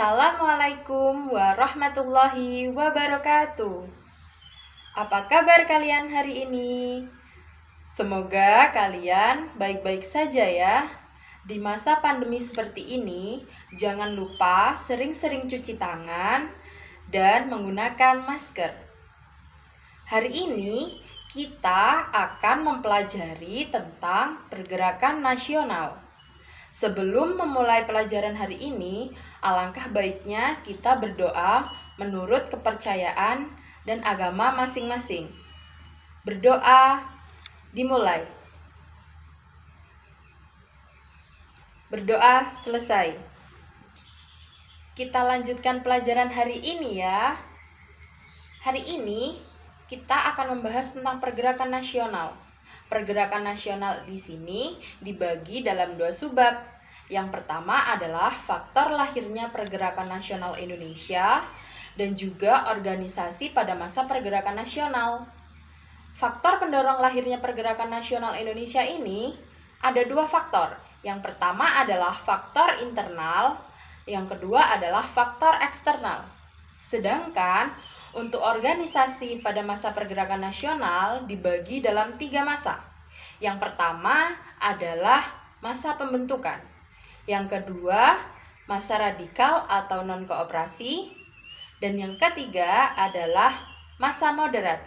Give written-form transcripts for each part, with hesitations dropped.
Assalamualaikum warahmatullahi wabarakatuh. Apa kabar kalian hari ini? Semoga kalian baik-baik saja ya. Di masa pandemi seperti ini, jangan lupa sering-sering cuci tangan dan menggunakan masker. Hari ini kita akan mempelajari tentang pergerakan nasional. Sebelum memulai pelajaran hari ini, alangkah baiknya kita berdoa menurut kepercayaan dan agama masing-masing. Berdoa dimulai. Berdoa selesai. Kita lanjutkan pelajaran hari ini ya. Hari ini kita akan membahas tentang pergerakan nasional. Pergerakan nasional di sini dibagi dalam dua subbab. Yang pertama adalah faktor lahirnya pergerakan nasional Indonesia dan juga organisasi pada masa pergerakan nasional. Faktor pendorong lahirnya pergerakan nasional Indonesia ini ada dua faktor. Yang pertama adalah faktor internal, yang kedua adalah faktor eksternal. Sedangkan untuk organisasi pada masa pergerakan nasional dibagi dalam 3 masa. Yang pertama adalah masa pembentukan. Yang kedua, masa radikal atau non-kooperasi. Dan yang ketiga adalah masa moderat.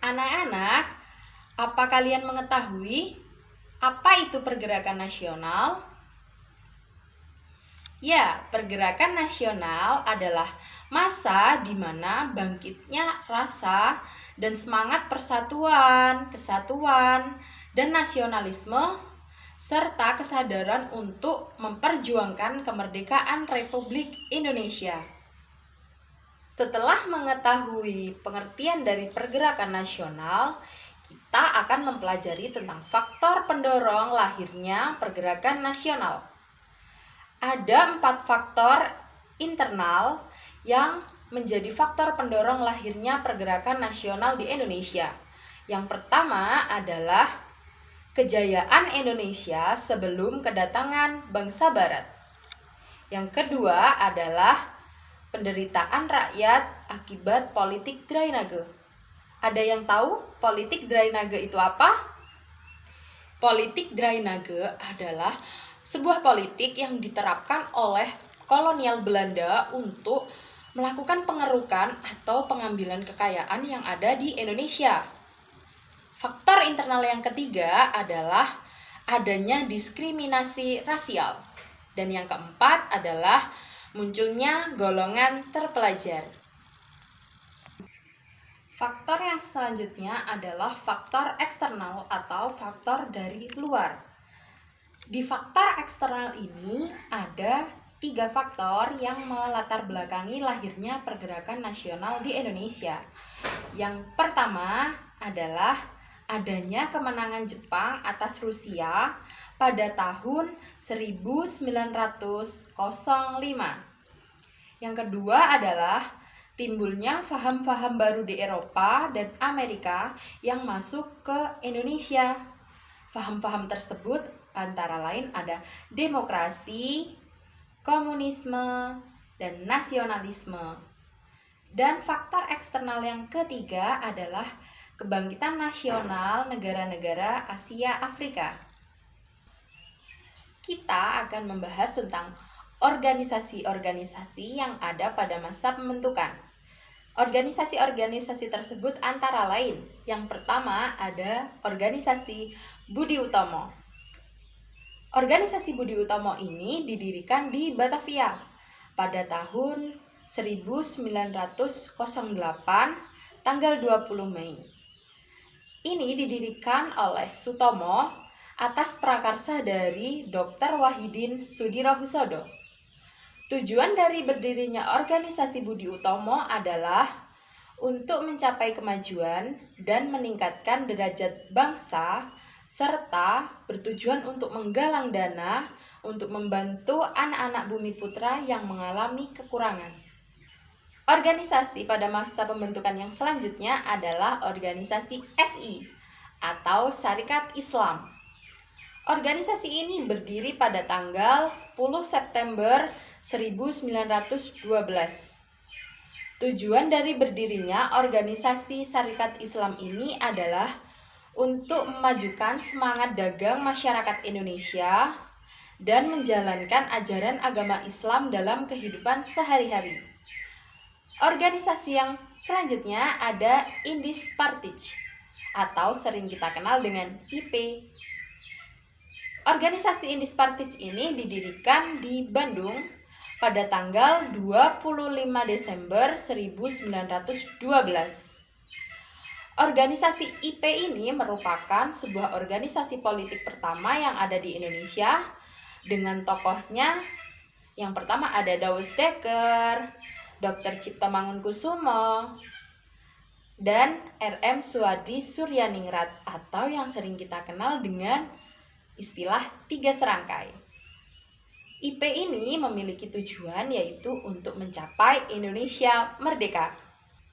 Anak-anak, apa kalian mengetahui apa itu pergerakan nasional? Ya, pergerakan nasional adalah masa di mana bangkitnya rasa dan semangat persatuan, kesatuan, dan nasionalisme, serta kesadaran untuk memperjuangkan kemerdekaan Republik Indonesia. Setelah mengetahui pengertian dari pergerakan nasional, kita akan mempelajari tentang faktor pendorong lahirnya pergerakan nasional. Ada 4 faktor internal yang menjadi faktor pendorong lahirnya pergerakan nasional di Indonesia. Yang pertama adalah kejayaan Indonesia sebelum kedatangan bangsa Barat. Yang kedua adalah penderitaan rakyat akibat politik drainase. Ada yang tahu politik drainase itu apa? Politik drainase adalah sebuah politik yang diterapkan oleh kolonial Belanda untuk melakukan pengerukan atau pengambilan kekayaan yang ada di Indonesia. Faktor internal yang ketiga adalah adanya diskriminasi rasial. Dan yang keempat adalah munculnya golongan terpelajar. Faktor yang selanjutnya adalah faktor eksternal atau faktor dari luar. Di faktor eksternal ini ada 3 faktor yang melatar belakangi lahirnya pergerakan nasional di Indonesia. Yang pertama adalah adanya kemenangan Jepang atas Rusia pada tahun 1905. Yang kedua adalah timbulnya paham-paham baru di Eropa dan Amerika yang masuk ke Indonesia. Paham-paham tersebut antara lain ada demokrasi, komunisme, dan nasionalisme. Dan faktor eksternal yang ketiga adalah kebangkitan nasional negara-negara Asia Afrika. Kita akan membahas tentang organisasi-organisasi yang ada pada masa pembentukan. Organisasi-organisasi tersebut antara lain, yang pertama ada organisasi Budi Utomo. Organisasi Budi Utomo ini didirikan di Batavia pada tahun 1908 tanggal 20 Mei. Ini didirikan oleh Sutomo atas prakarsa dari Dr. Wahidin Sudirohusodo. Tujuan dari berdirinya organisasi Budi Utomo adalah untuk mencapai kemajuan dan meningkatkan derajat bangsa serta bertujuan untuk menggalang dana untuk membantu anak-anak Bumi Putra yang mengalami kekurangan. Organisasi pada masa pembentukan yang selanjutnya adalah organisasi SI atau Syarikat Islam. Organisasi ini berdiri pada tanggal 10 September 1912. Tujuan dari berdirinya organisasi Syarikat Islam ini adalah untuk memajukan semangat dagang masyarakat Indonesia dan menjalankan ajaran agama Islam dalam kehidupan sehari-hari. Organisasi yang selanjutnya ada Indis Partij atau sering kita kenal dengan IP. Organisasi Indis Partij ini didirikan di Bandung pada tanggal 25 Desember 1912. Organisasi IP ini merupakan sebuah organisasi politik pertama yang ada di Indonesia dengan tokohnya yang pertama ada Douwe Dekker, Dr. Cipto Mangunkusumo, dan RM Suwardi Suryaningrat atau yang sering kita kenal dengan istilah tiga serangkai. IP ini memiliki tujuan yaitu untuk mencapai Indonesia merdeka.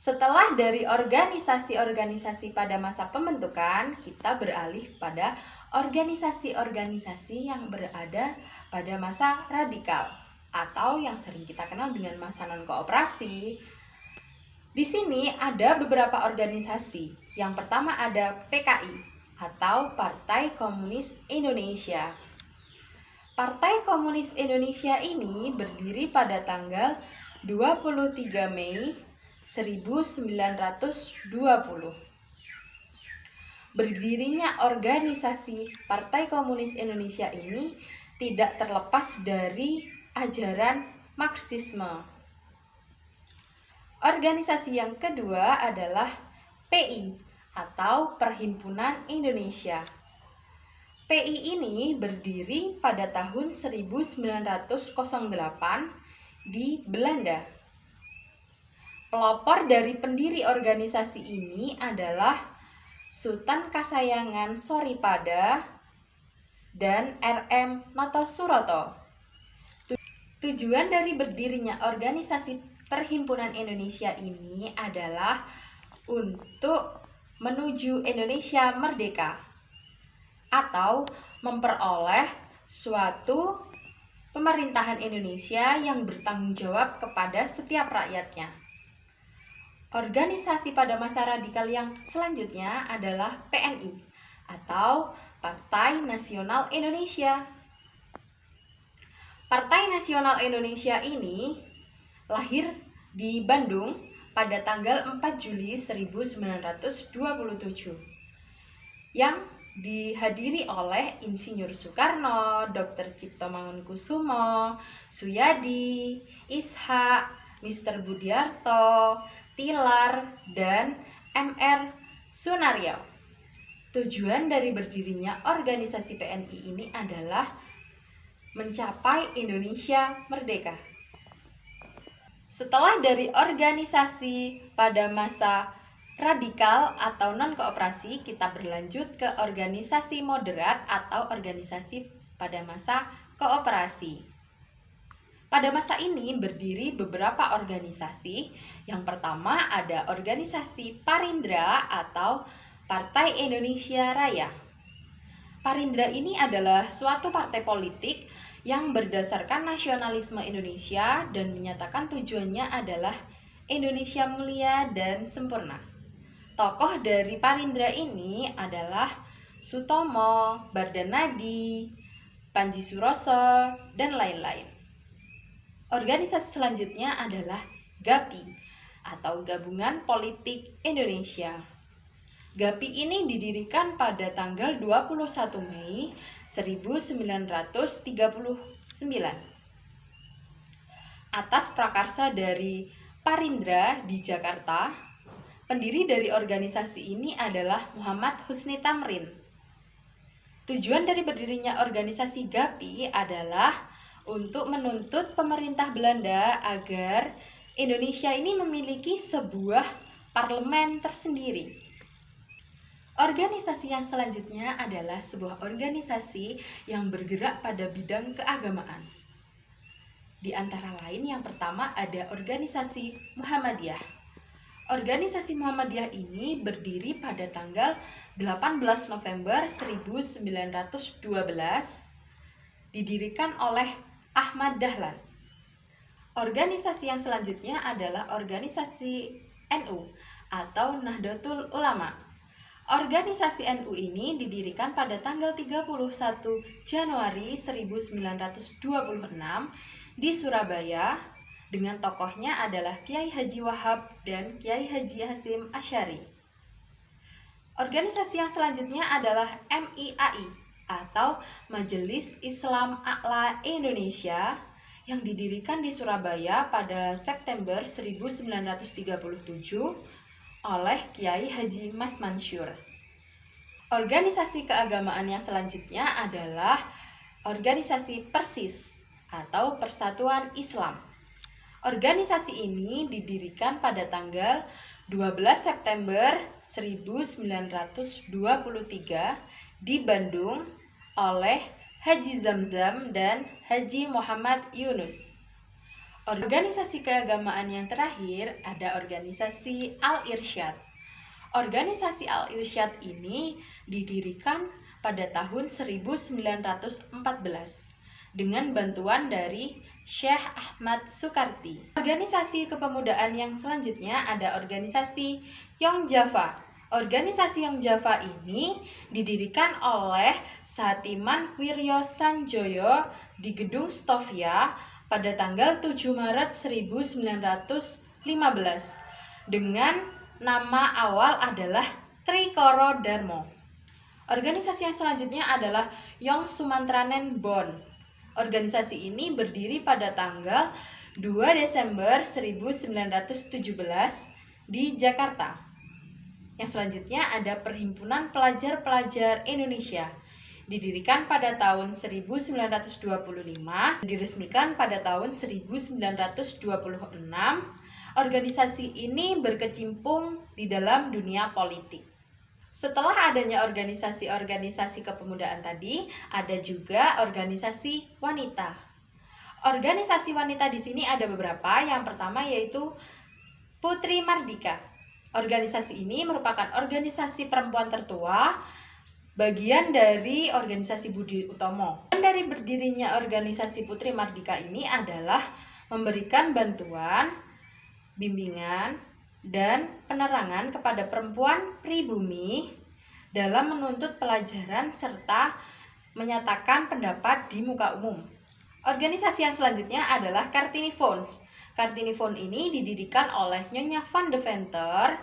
Setelah dari organisasi-organisasi pada masa pembentukan, kita beralih pada organisasi-organisasi yang berada pada masa radikal atau yang sering kita kenal dengan masa non-kooperasi. Di sini ada beberapa organisasi. Yang pertama ada PKI atau Partai Komunis Indonesia. Partai Komunis Indonesia ini berdiri pada tanggal 23 Mei 1920. Berdirinya organisasi Partai Komunis Indonesia ini tidak terlepas dari ajaran Marxisme. Organisasi yang kedua adalah PI atau Perhimpunan Indonesia. PI ini berdiri pada tahun 1908 di Belanda. Pelopor dari pendiri organisasi ini adalah Sultan Kasayangan Soripada dan RM Notosuroto. Tujuan dari berdirinya organisasi Perhimpunan Indonesia ini adalah untuk menuju Indonesia merdeka atau memperoleh suatu pemerintahan Indonesia yang bertanggung jawab kepada setiap rakyatnya. Organisasi pada masa radikal yang selanjutnya adalah PNI atau Partai Nasional Indonesia. Partai Nasional Indonesia ini lahir di Bandung pada tanggal 4 Juli 1927 yang dihadiri oleh Insinyur Soekarno, Dr. Cipto Mangunkusumo, Suyadi, Ishak, Mr. Budiarto, Tilar, dan MR Sunaryo. Tujuan dari berdirinya organisasi PNI ini adalah mencapai Indonesia merdeka. Setelah dari organisasi pada masa radikal atau non-kooperasi, kita berlanjut ke organisasi moderat atau organisasi pada masa kooperasi. Pada masa ini berdiri beberapa organisasi. Yang pertama ada organisasi Parindra atau Partai Indonesia Raya. Parindra ini adalah suatu partai politik yang berdasarkan nasionalisme Indonesia dan menyatakan tujuannya adalah Indonesia mulia dan sempurna. Tokoh dari Parindra ini adalah Sutomo, Bardanadi, Panji Suroso, dan lain-lain. Organisasi selanjutnya adalah GAPI atau Gabungan Politik Indonesia. GAPI ini didirikan pada tanggal 21 Mei 1939 atas prakarsa dari Parindra di Jakarta. Pendiri dari organisasi ini adalah Muhammad Husni Tamrin. Tujuan dari berdirinya organisasi GAPI adalah untuk menuntut pemerintah Belanda agar Indonesia ini memiliki sebuah parlemen tersendiri. Organisasi yang selanjutnya adalah sebuah organisasi yang bergerak pada bidang keagamaan. Di antara lain yang pertama ada organisasi Muhammadiyah. Organisasi Muhammadiyah ini berdiri pada tanggal 18 November 1912, didirikan oleh Ahmad Dahlan. Organisasi yang selanjutnya adalah organisasi NU atau Nahdlatul Ulama. Organisasi NU ini didirikan pada tanggal 31 Januari 1926 di Surabaya, dengan tokohnya adalah Kiai Haji Wahab dan Kiai Haji Hasyim Asy'ari. Organisasi yang selanjutnya adalah MIAI atau Majelis Islam A'la Indonesia, yang didirikan di Surabaya pada September 1937 oleh Kiai Haji Mas Mansyur. Organisasi keagamaan yang selanjutnya adalah organisasi PERSIS atau Persatuan Islam. Organisasi ini didirikan pada tanggal 12 September 1923 di Bandung oleh Haji Zamzam dan Haji Muhammad Yunus. Organisasi keagamaan yang terakhir ada organisasi Al-Irsyad. Organisasi Al-Irsyad ini didirikan pada tahun 1914 dengan bantuan dari Syekh Ahmad Sukarti. Organisasi kepemudaan yang selanjutnya ada organisasi Young Java. Organisasi Young Java ini didirikan oleh Satiman Wiryo Sanjoyo di Gedung Stovia pada tanggal 7 Maret 1915 dengan nama awal adalah Trikoro Darmo. Organisasi yang selanjutnya adalah Young Sumantranen Bond. Organisasi ini berdiri pada tanggal 2 Desember 1917 di Jakarta. Yang selanjutnya ada Perhimpunan Pelajar-Pelajar Indonesia. Didirikan pada tahun 1925, diresmikan pada tahun 1926. Organisasi ini berkecimpung di dalam dunia politik. Setelah adanya organisasi-organisasi kepemudaan tadi, ada juga organisasi wanita. Organisasi wanita di sini ada beberapa. Yang pertama yaitu Putri Mardika. Organisasi ini merupakan organisasi perempuan tertua, bagian dari organisasi Budi Utomo. Dan dari berdirinya organisasi Putri Mardika ini adalah memberikan bantuan, bimbingan, dan penerangan kepada perempuan pribumi dalam menuntut pelajaran serta menyatakan pendapat di muka umum. Organisasi yang selanjutnya adalah Kartini Fonds. Kartini Fonds ini didirikan oleh Nyonya Van de Venter,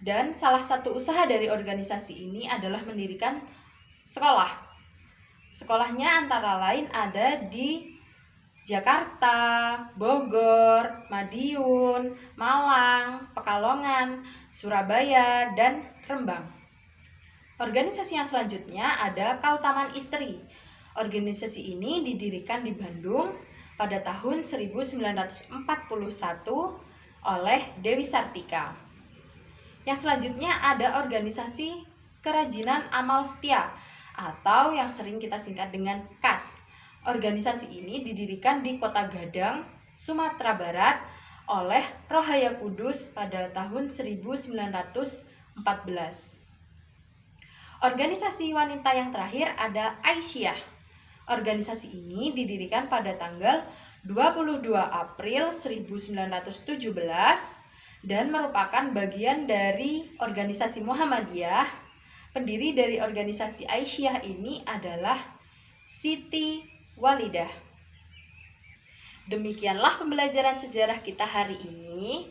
dan salah satu usaha dari organisasi ini adalah mendirikan sekolah. Sekolahnya antara lain ada di Jakarta, Bogor, Madiun, Malang, Pekalongan, Surabaya, dan Rembang. Organisasi yang selanjutnya ada Kautaman Istri. Organisasi ini didirikan di Bandung pada tahun 1941 oleh Dewi Sartika. Yang selanjutnya ada organisasi Kerajinan Amal Setia atau yang sering kita singkat dengan KAS. Organisasi ini didirikan di Kota Gadang, Sumatera Barat oleh Rohaya Kudus pada tahun 1914. Organisasi wanita yang terakhir ada Aisyah. Organisasi ini didirikan pada tanggal 22 April 1917 dan merupakan bagian dari organisasi Muhammadiyah. Pendiri dari organisasi Aisyah ini adalah Siti Walidah. Demikianlah pembelajaran sejarah kita hari ini.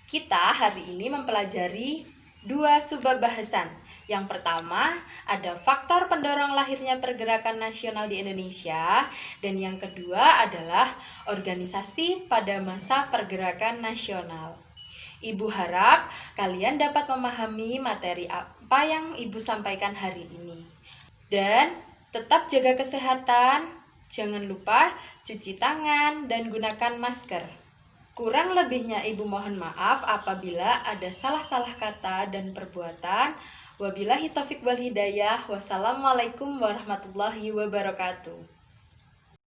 Kita hari ini mempelajari dua subbab bahasan. Yang pertama ada faktor pendorong lahirnya pergerakan nasional di Indonesia, dan yang kedua adalah organisasi pada masa pergerakan nasional. Ibu harap kalian dapat memahami materi apa yang Ibu sampaikan hari ini. Dan tetap jaga kesehatan, jangan lupa cuci tangan dan gunakan masker. Kurang lebihnya Ibu mohon maaf apabila ada salah-salah kata dan perbuatan. Wabillahi taufik wal hidayah. Wassalamualaikum warahmatullahi wabarakatuh.